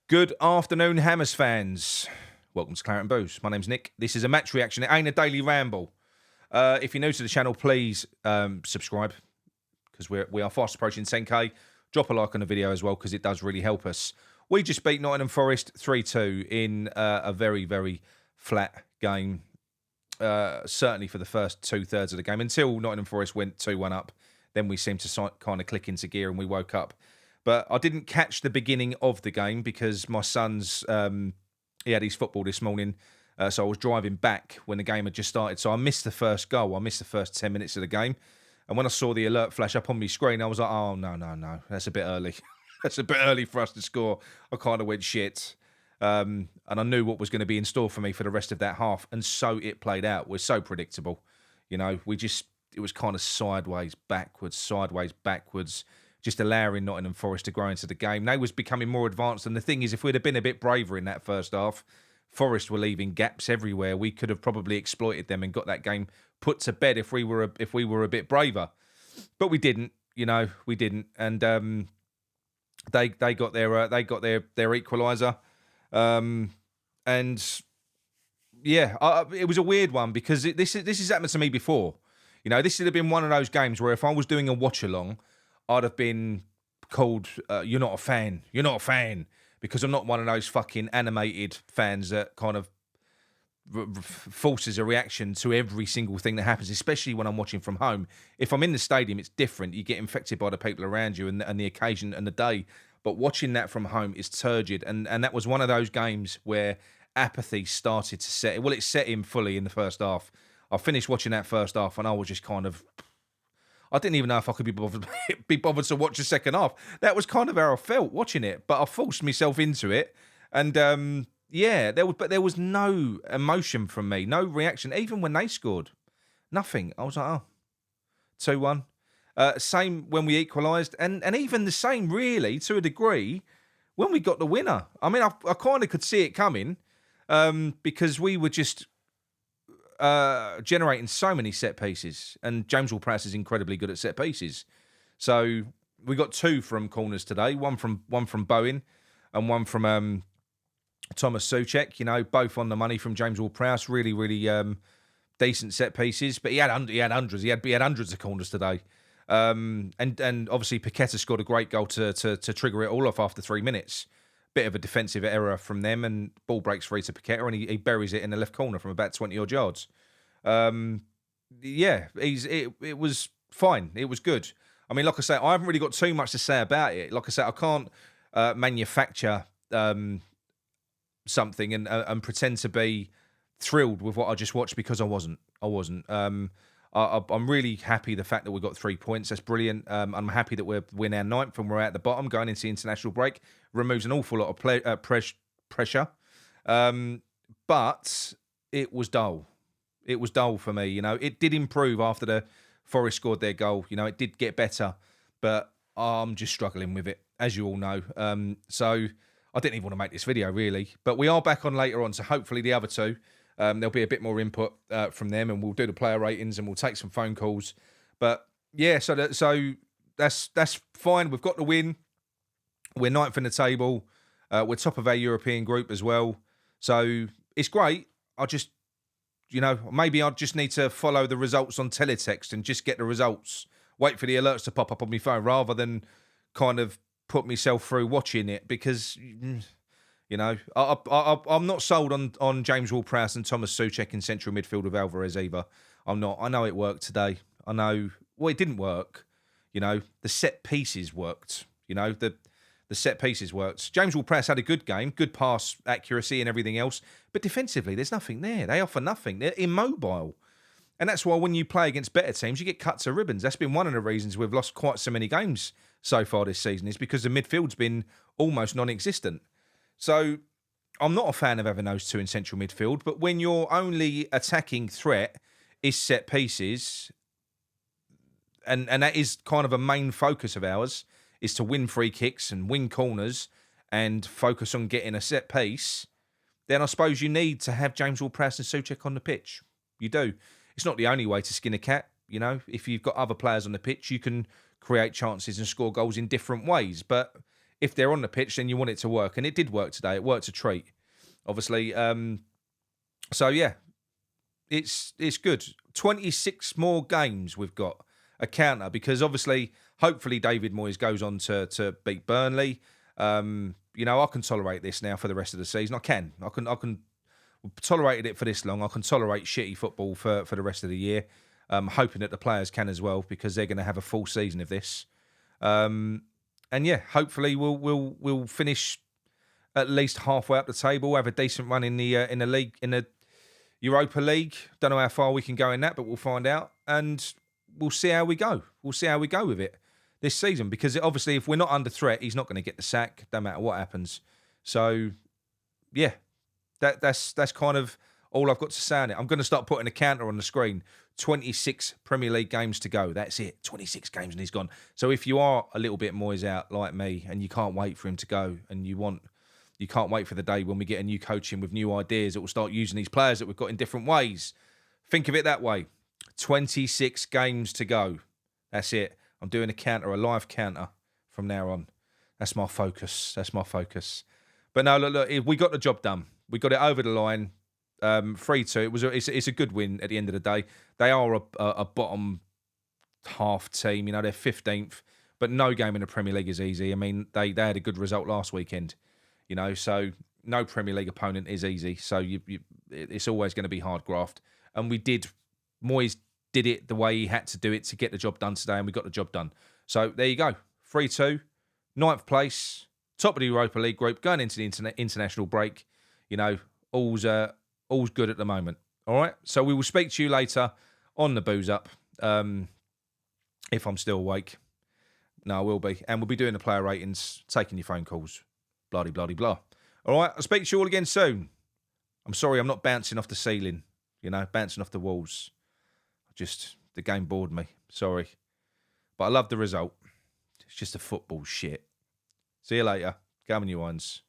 Good afternoon, Hammers fans. Welcome to Claret and Booze. My name's Nick. This is a match reaction. It ain't a daily ramble. If you're new to the channel, please subscribe because we are fast approaching 10k. Drop a like on the video as well because it does really help us. We just beat Nottingham Forest 3-2 in a very, very flat game. Certainly for the first two-thirds of the game until Nottingham Forest went 2-1 up. Then we seemed to kind of click into gear and we woke up. But I didn't catch the beginning of the game because my son's, he had his football this morning. So I was driving back when the game had just started. So I missed the first goal. I missed the first 10 minutes of the game. And when I saw the alert flash up on my screen, I was like, oh, no. That's a bit early. That's a bit early for us to score. I kind of went shit. And I knew what was going to be in store for me for the rest of that half. And so it played out. We're so predictable. You know, it was kind of sideways, backwards. Just allowing Nottingham Forest to grow into the game. They was becoming more advanced. And the thing is, if we'd have been a bit braver in that first half, Forest were leaving gaps everywhere. We could have probably exploited them and got that game put to bed if we were a bit braver. But we didn't. You know, we didn't. And they got their equaliser. And yeah, it was a weird one because this has happened to me before. You know, this would have been one of those games where if I was doing a watch along, I'd have been called, you're not a fan. You're not a fan. Because I'm not one of those fucking animated fans that kind of forces a reaction to every single thing that happens, especially when I'm watching from home. If I'm in the stadium, it's different. You get infected by the people around you and the occasion and the day. But watching that from home is turgid. And that was one of those games where apathy started to set. Well, it set in fully in the first half. I finished watching that first half and I was just kind of... I didn't even know if I could be bothered to watch the second half. That was kind of how I felt watching it, but I forced myself into it. And yeah, there was no emotion from me, no reaction, even when they scored. Nothing. I was like, oh, 2-1. Same when we equalised, and even the same, really, to a degree, when we got the winner. I mean, I kind of could see it coming because we were just... generating so many set pieces, and James Ward-Prowse is incredibly good at set pieces. So we got two from corners today, one from Bowen and one from Thomas Souček. You know, both on the money from James Ward-Prowse. Really, really decent set pieces. But he had hundreds. He had hundreds of corners today. And obviously Paqueta scored a great goal to trigger it all off after 3 minutes. Bit of a defensive error from them, and ball breaks free to Paqueta, and he buries it in the left corner from about 20-odd yards. Yeah, it was fine. It was good. I mean, like I say, I haven't really got too much to say about it. Like I say, I can't manufacture something and pretend to be thrilled with what I just watched because I wasn't. I'm really happy the fact that we got 3 points. That's brilliant. I'm happy that we're now ninth and we're at the bottom going into the international break. Removes an awful lot of pressure. But it was dull. It was dull for me. You know, it did improve after the Forest scored their goal. You know, it did get better. But I'm just struggling with it, as you all know. So I didn't even want to make this video, really. But we are back on later on, so hopefully the other two... there'll be a bit more input from them, and we'll do the player ratings and we'll take some phone calls. But yeah, so that's fine. We've got the win. We're ninth in the table. We're top of our European group as well. So it's great. I just, you know, maybe I just need to follow the results on teletext and just get the results. Wait for the alerts to pop up on my phone rather than kind of put myself through watching it because... You know, I'm not sold on James Ward-Prowse and Thomas Souček in central midfield with Alvarez either. I'm not. I know it worked today. I know. Well, it didn't work. You know, the set pieces worked. You know, the set pieces worked. James Ward-Prowse had a good game, good pass accuracy and everything else. But defensively, there's nothing there. They offer nothing. They're immobile. And that's why when you play against better teams, you get cut to ribbons. That's been one of the reasons we've lost quite so many games so far this season is because the midfield's been almost non-existent. So I'm not a fan of having those two in central midfield, but when your only attacking threat is set pieces, and that is kind of a main focus of ours, is to win free kicks and win corners and focus on getting a set piece, then I suppose you need to have James Ward-Prowse and Souček on the pitch. You do. It's not the only way to skin a cat. You know, if you've got other players on the pitch, you can create chances and score goals in different ways. But if they're on the pitch, then you want it to work. And it did work today. It worked a treat, obviously. So, yeah, it's good. 26 more games we've got a counter because, obviously, hopefully David Moyes goes on to beat Burnley. I can tolerate this now for the rest of the season. I can tolerated it for this long. I can tolerate shitty football for the rest of the year. Hoping that the players can as well because they're going to have a full season of this. And yeah, hopefully we'll finish at least halfway up the table, have a decent run in the league, in the Europa League. Don't know how far we can go in that, but we'll find out, and we'll see how we go. We'll see how we go with it this season because obviously, if we're not under threat, he's not going to get the sack, no matter what happens. So yeah, that's kind of all I've got to say on it. I'm going to start putting a counter on the screen. 26 Premier League games to go. That's it. 26 games and he's gone. So if you are a little bit Moyes out like me and you can't wait for him to go and you can't wait for the day when we get a new coach in with new ideas that will start using these players that we've got in different ways. Think of it that way. 26 games to go. That's it. I'm doing a live counter from now on. That's my focus. But no, look, we got the job done. We got it over the line. 3-2. It's a good win at the end of the day. They are a bottom half team. They're 15th, but no game in the Premier League is easy. I mean, they had a good result last weekend. So no Premier League opponent is easy. So it's always going to be hard graft. And Moyes did it the way he had to do it to get the job done today, and we got the job done. So there you go. 3-2, 9th place, top of the Europa League group, going into the international break. All's good at the moment. All right. So we will speak to you later on the Booze Up. If I'm still awake. No, I will be. And we'll be doing the player ratings, taking your phone calls. Bloody, bloody, blah. All right. I'll speak to you all again soon. I'm sorry I'm not bouncing off the ceiling, bouncing off the walls. The game bored me. Sorry. But I love the result. It's just a football shit. See you later. Go on, you ones.